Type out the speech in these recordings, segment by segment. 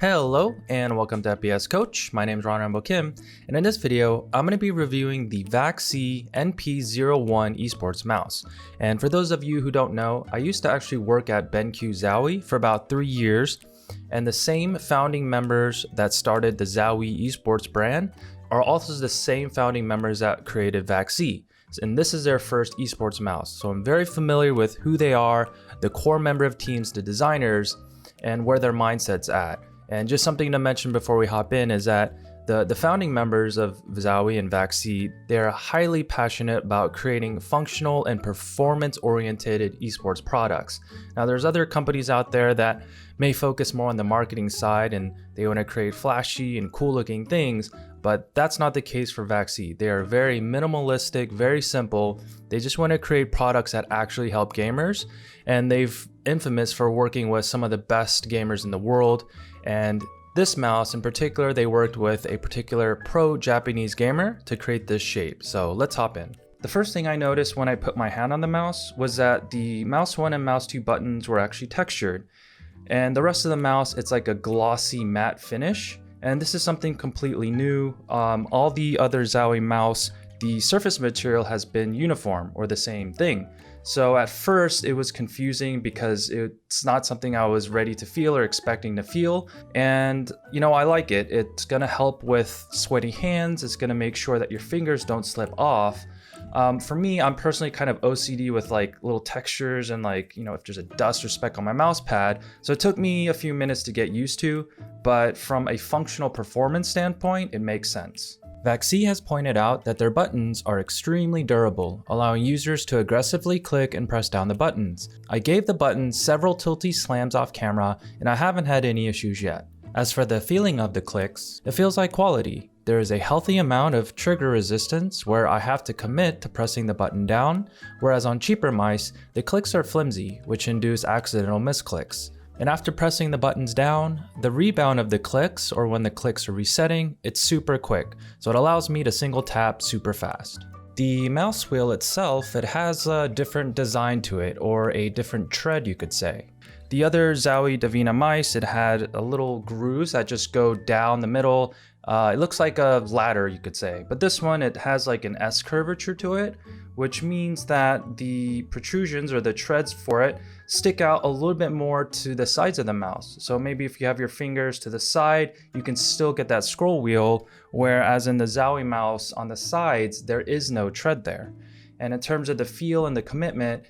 Hello and welcome to FPS Coach. My name is Rambo, and in this video, I'm going to be reviewing the VAXEE NP-01 Esports mouse. And for those of you who don't know, I used to actually work at BenQ ZYGEN for about 3 years, and the same founding members that started the ZYGEN Esports brand are also the same founding members that created VAXEE. And this is their first esports mouse. So I'm very familiar with who they are, the core member of teams, the designers, and where their mindset's at. And just something to mention before we hop in is that the founding members of ZYGEN and VAXEE, they're highly passionate about creating functional and performance-oriented esports products. Now, there's other companies out there that may focus more on the marketing side and they want to create flashy and cool-looking things, but that's not the case for VAXEE. They are very minimalistic, very simple. They just want to create products that actually help gamers, and they've infamous for working with some of the best gamers in the world. And this mouse in particular, they worked with a particular pro-Japanese gamer to create this shape. So let's hop in. The first thing I noticed when I put my hand on the mouse was that the mouse 1 and mouse 2 buttons were actually textured. And the rest of the mouse, it's like a glossy matte finish. And this is something completely new. All the other ZYGEN mouse, the surface material has been uniform or the same thing. So at first it was confusing because it's not something I was ready to feel or expecting to feel. And you know, I like it. It's gonna help with sweaty hands. It's gonna make sure that your fingers don't slip off. For me, I'm personally kind of OCD with like little textures and like, you know, if there's a dust or speck on my mouse pad. So it took me a few minutes to get used to, but from a functional performance standpoint, it makes sense. VAXEE has pointed out that their buttons are extremely durable, allowing users to aggressively click and press down the buttons. I gave the buttons several tilty slams off camera, and I haven't had any issues yet. As for the feeling of the clicks, it feels like quality. There is a healthy amount of trigger resistance where I have to commit to pressing the button down, whereas on cheaper mice, the clicks are flimsy, which induce accidental misclicks. And after pressing the buttons down, the rebound of the clicks, or when the clicks are resetting, it's super quick, so it allows me to single tap super fast. The mouse wheel itself, it has a different design to it, or a different tread you could say. The other ZYGEN Davina mice, it had a little grooves that just go down the middle. It looks like a ladder, you could say, but this one, it has like an S curvature to it, which means that the protrusions or the treads for it stick out a little bit more to the sides of the mouse. So maybe if you have your fingers to the side, you can still get that scroll wheel, whereas in the ZYGEN mouse on the sides, there is no tread there. And in terms of the feel and the commitment,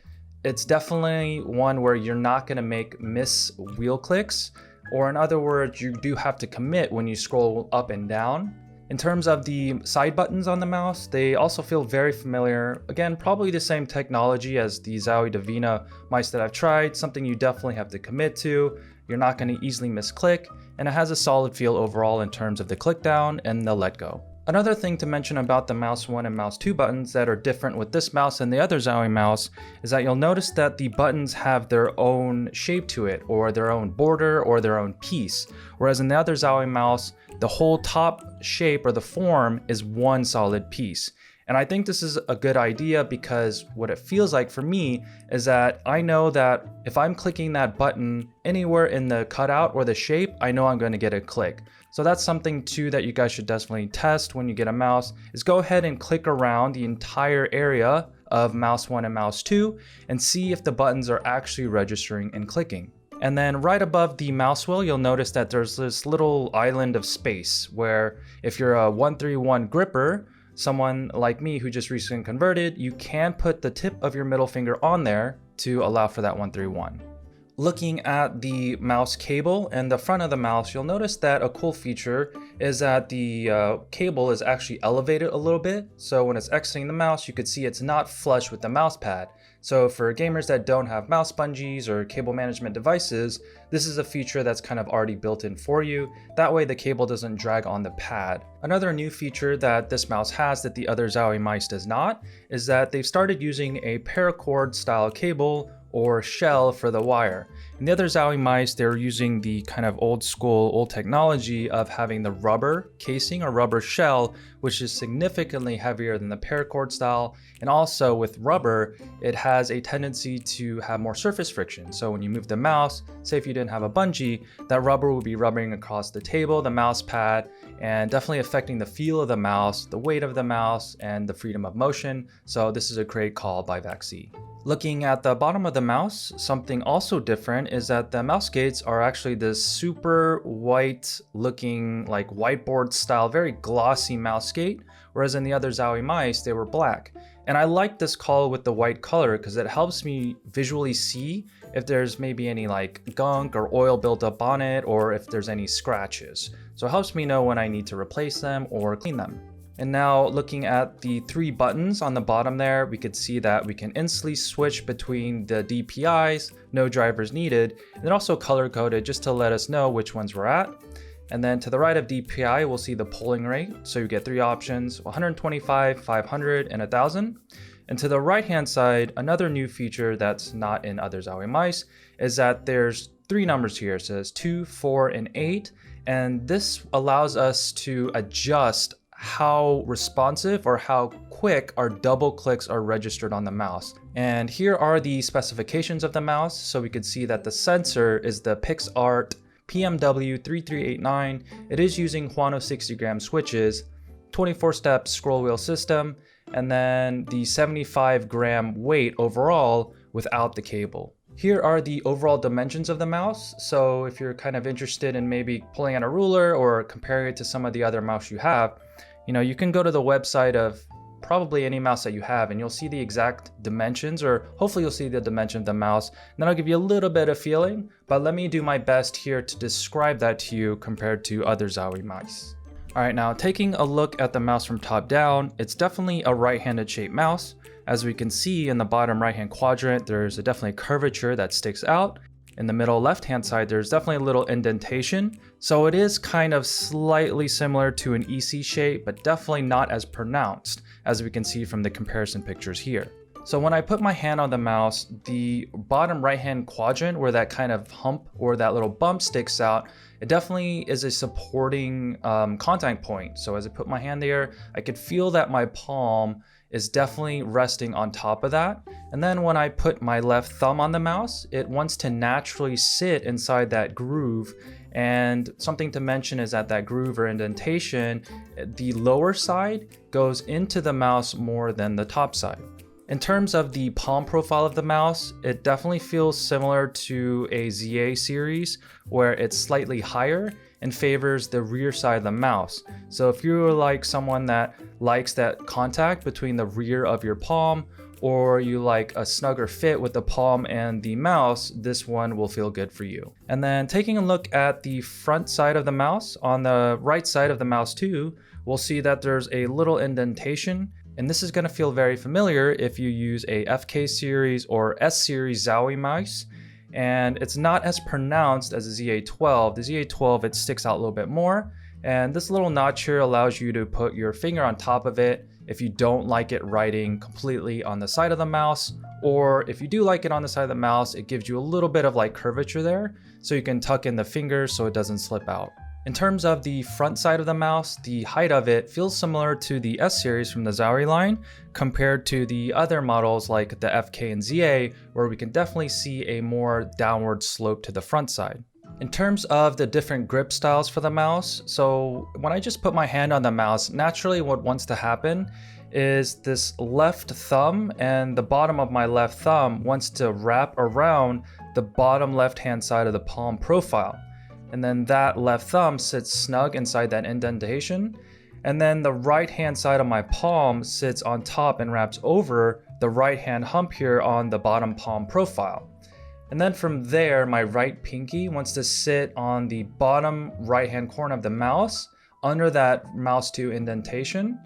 it's definitely one where you're not gonna make miss wheel clicks, or in other words, you do have to commit when you scroll up and down. In terms of the side buttons on the mouse, they also feel very familiar. Again, probably the same technology as the ZYGEN Davina mice that I've tried, something you definitely have to commit to. You're not going to easily misclick, and it has a solid feel overall in terms of the click down and the let go. Another thing to mention about the mouse 1 and mouse 2 buttons that are different with this mouse and the other ZYGEN mouse is that you'll notice that the buttons have their own shape to it, or their own border, or their own piece. Whereas in the other ZYGEN mouse, the whole top shape or the form is one solid piece. And I think this is a good idea because what it feels like for me is that I know that if I'm clicking that button anywhere in the cutout or the shape, I know I'm going to get a click. So that's something too that you guys should definitely test when you get a mouse, is go ahead and click around the entire area of mouse 1 and mouse 2 and see if the buttons are actually registering and clicking. And then right above the mouse wheel, you'll notice that there's this little island of space where if you're a 131 gripper, someone like me who just recently converted, you can put the tip of your middle finger on there to allow for that 131. Looking at the mouse cable and the front of the mouse, you'll notice that a cool feature is that the cable is actually elevated a little bit. So when it's exiting the mouse, you could see it's not flush with the mouse pad. So for gamers that don't have mouse bungees or cable management devices, this is a feature that's kind of already built in for you. That way the cable doesn't drag on the pad. Another new feature that this mouse has that the other ZYGEN mice does not is that they've started using a paracord style cable or shell for the wire. In the other ZYGEN mice, they're using the kind of old school, old technology of having the rubber casing or rubber shell, which is significantly heavier than the paracord style. And also with rubber, it has a tendency to have more surface friction. So when you move the mouse, say if you didn't have a bungee, that rubber will be rubbing across the table, the mouse pad, and definitely affecting the feel of the mouse, the weight of the mouse, and the freedom of motion. So this is a great call by VAXEE. Looking at the bottom of the mouse, something also different is that the mouse gates are actually this super white looking, like whiteboard style, very glossy mouse gate, whereas in the other ZYGEN mice, they were black. And I like this call with the white color because it helps me visually see if there's maybe any like gunk or oil built up on it, or if there's any scratches. So it helps me know when I need to replace them or clean them. And now looking at the 3 buttons on the bottom there, we could see that we can instantly switch between the DPIs, no drivers needed, and then also color coded just to let us know which ones we're at. And then to the right of DPI, we'll see the polling rate. So you get 3 options, 125, 500, and 1000. And to the right hand side, another new feature that's not in other ZYGEN mice is that there's 3 numbers here. It says 2, 4, and 8. And this allows us to adjust how responsive or how quick our double clicks are registered on the mouse. And here are the specifications of the mouse. So we could see that the sensor is the PixArt PMW3389. It is using Huano 60-gram switches, 24-step scroll wheel system, and then the 75-gram weight overall without the cable. Here are the overall dimensions of the mouse. So if you're kind of interested in maybe pulling out a ruler or comparing it to some of the other mouse you have, you can go to the website of probably any mouse that you have and you'll see the exact dimensions, or hopefully you'll see the dimension of the mouse. And then I'll give you a little bit of feeling, but let me do my best here to describe that to you compared to other ZYGEN mice. All right, now taking a look at the mouse from top down, it's definitely a right-handed shaped mouse. As we can see in the bottom right-hand quadrant, there's definitely a curvature that sticks out. In the middle left-hand side, there's definitely a little indentation. So it is kind of slightly similar to an EC shape, but definitely not as pronounced, as we can see from the comparison pictures here. So when I put my hand on the mouse, the bottom right-hand quadrant where that kind of hump or that little bump sticks out, it definitely is a supporting contact point. So as I put my hand there, I could feel that my palm is definitely resting on top of that. And then when I put my left thumb on the mouse, it wants to naturally sit inside that groove. And something to mention is that groove or indentation, the lower side goes into the mouse more than the top side. In terms of the palm profile of the mouse, it definitely feels similar to a ZA series where it's slightly higher and favors the rear side of the mouse. So if you're like someone that likes that contact between the rear of your palm, or you like a snugger fit with the palm and the mouse, this one will feel good for you. And then taking a look at the front side of the mouse, on the right side of the mouse too, we'll see that there's a little indentation. And this is going to feel very familiar if you use a FK series or S series ZYGEN mouse. And it's not as pronounced as the ZA12. The ZA12, it sticks out a little bit more. And this little notch here allows you to put your finger on top of it if you don't like it writing completely on the side of the mouse. Or if you do like it on the side of the mouse, it gives you a little bit of like curvature there, so you can tuck in the fingers so it doesn't slip out. In terms of the front side of the mouse, the height of it feels similar to the S series from the ZYGEN line compared to the other models like the FK and ZA, where we can definitely see a more downward slope to the front side. In terms of the different grip styles for the mouse, so when I just put my hand on the mouse, naturally what wants to happen is this left thumb and the bottom of my left thumb wants to wrap around the bottom left-hand side of the palm profile. And then that left thumb sits snug inside that indentation. And then the right-hand side of my palm sits on top and wraps over the right-hand hump here on the bottom palm profile. And then from there, my right pinky wants to sit on the bottom right-hand corner of the mouse under that mouse 2 indentation.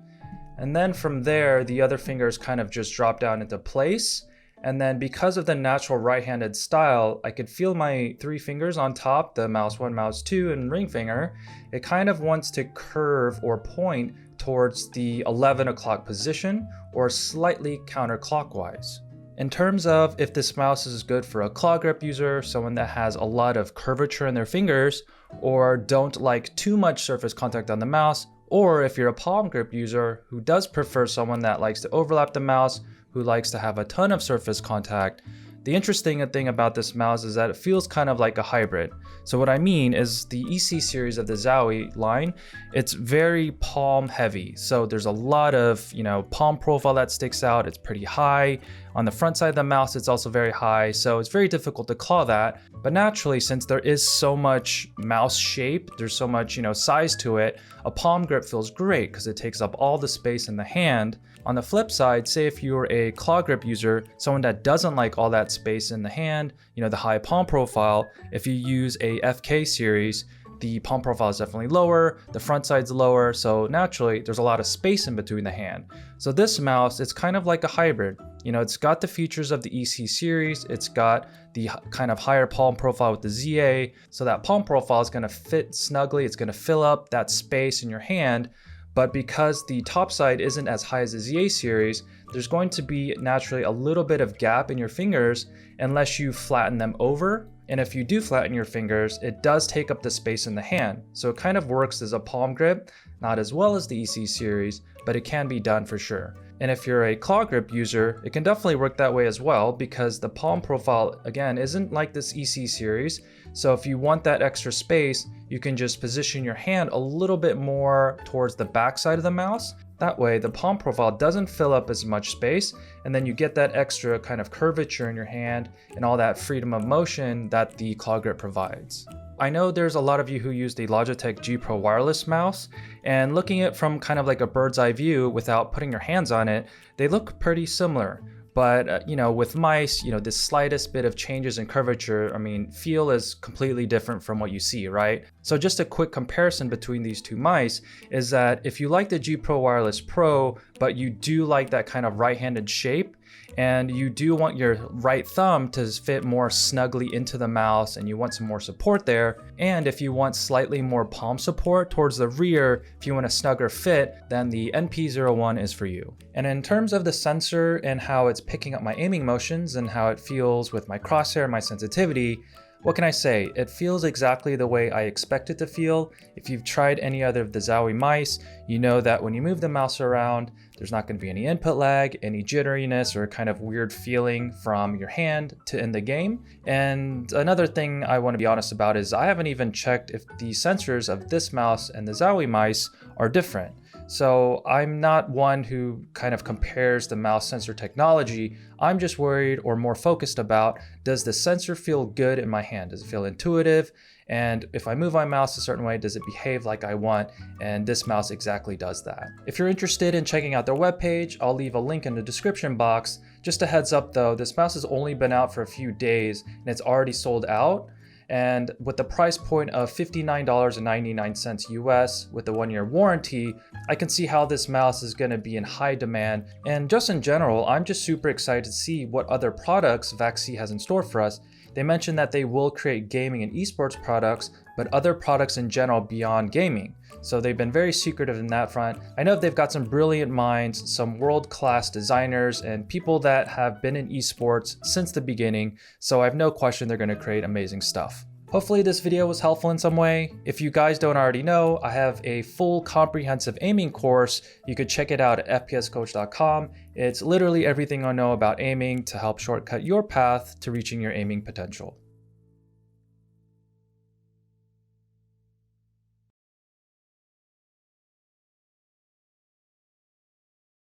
And then from there, the other fingers kind of just drop down into place. And then because of the natural right-handed style, I could feel my 3 fingers on top, the mouse 1, mouse 2, and ring finger. It kind of wants to curve or point towards the 11 o'clock position or slightly counterclockwise. In terms of if this mouse is good for a claw grip user, someone that has a lot of curvature in their fingers, or don't like too much surface contact on the mouse, or if you're a palm grip user who does prefer someone that likes to overlap the mouse, who likes to have a ton of surface contact, the interesting thing about this mouse is that it feels kind of like a hybrid. So what I mean is the EC series of the ZYGEN line, it's very palm heavy. So there's a lot of, palm profile that sticks out. It's pretty high. On the front side of the mouse, it's also very high. So it's very difficult to claw that. But naturally, since there is so much mouse shape, there's so much, size to it, a palm grip feels great because it takes up all the space in the hand. On the flip side, say if you're a claw grip user, someone that doesn't like all that space in the hand, the high palm profile, if you use a FK series, the palm profile is definitely lower, the front side's lower, so naturally there's a lot of space in between the hand. So this mouse, it's kind of like a hybrid. It's got the features of the EC series, it's got the kind of higher palm profile with the ZA, so that palm profile is gonna fit snugly, it's gonna fill up that space in your hand. But because the top side isn't as high as the ZA series, there's going to be naturally a little bit of gap in your fingers unless you flatten them over. And if you do flatten your fingers, it does take up the space in the hand. So it kind of works as a palm grip, not as well as the EC series, but it can be done for sure. And if you're a claw grip user, it can definitely work that way as well because the palm profile, again, isn't like this EC series. So if you want that extra space, you can just position your hand a little bit more towards the back side of the mouse. That way, the palm profile doesn't fill up as much space, and then you get that extra kind of curvature in your hand and all that freedom of motion that the claw grip provides. I know there's a lot of you who use the Logitech G Pro wireless mouse, and looking at it from kind of like a bird's eye view without putting your hands on it, they look pretty similar. But, with mice, the slightest bit of changes in curvature, feel is completely different from what you see, right? So just a quick comparison between these two mice is that if you like the G Pro Wireless Pro, but you do like that kind of right-handed shape, and you do want your right thumb to fit more snugly into the mouse and you want some more support there, and if you want slightly more palm support towards the rear, if you want a snugger fit, then the NP-01 is for you. And in terms of the sensor and how it's picking up my aiming motions and how it feels with my crosshair and my sensitivity, what can I say? It feels exactly the way I expect it to feel. If you've tried any other of the ZYGEN mice, you know that when you move the mouse around, there's not going to be any input lag, any jitteriness, or kind of weird feeling from your hand to in the game. And another thing I want to be honest about is I haven't even checked if the sensors of this mouse and the ZYGEN mice are different. So I'm not one who kind of compares the mouse sensor technology. I'm just worried or more focused about, does the sensor feel good in my hand? Does it feel intuitive? And if I move my mouse a certain way, does it behave like I want? And this mouse exactly does that. If you're interested in checking out their webpage, I'll leave a link in the description box. Just a heads up though, this mouse has only been out for a few days and it's already sold out. And with the price point of $59.99 US with a 1-year warranty, I can see how this mouse is going to be in high demand. And just in general, I'm just super excited to see what other products VAXEE has in store for us. They mentioned that they will create gaming and esports products, but other products in general beyond gaming. So they've been very secretive in that front. I know they've got some brilliant minds, some world-class designers, and people that have been in esports since the beginning, so I have no question they're going to create amazing stuff. Hopefully this video was helpful in some way. If you guys don't already know, I have a full comprehensive aiming course. You could check it out at fpscoach.com. It's literally everything I know about aiming to help shortcut your path to reaching your aiming potential.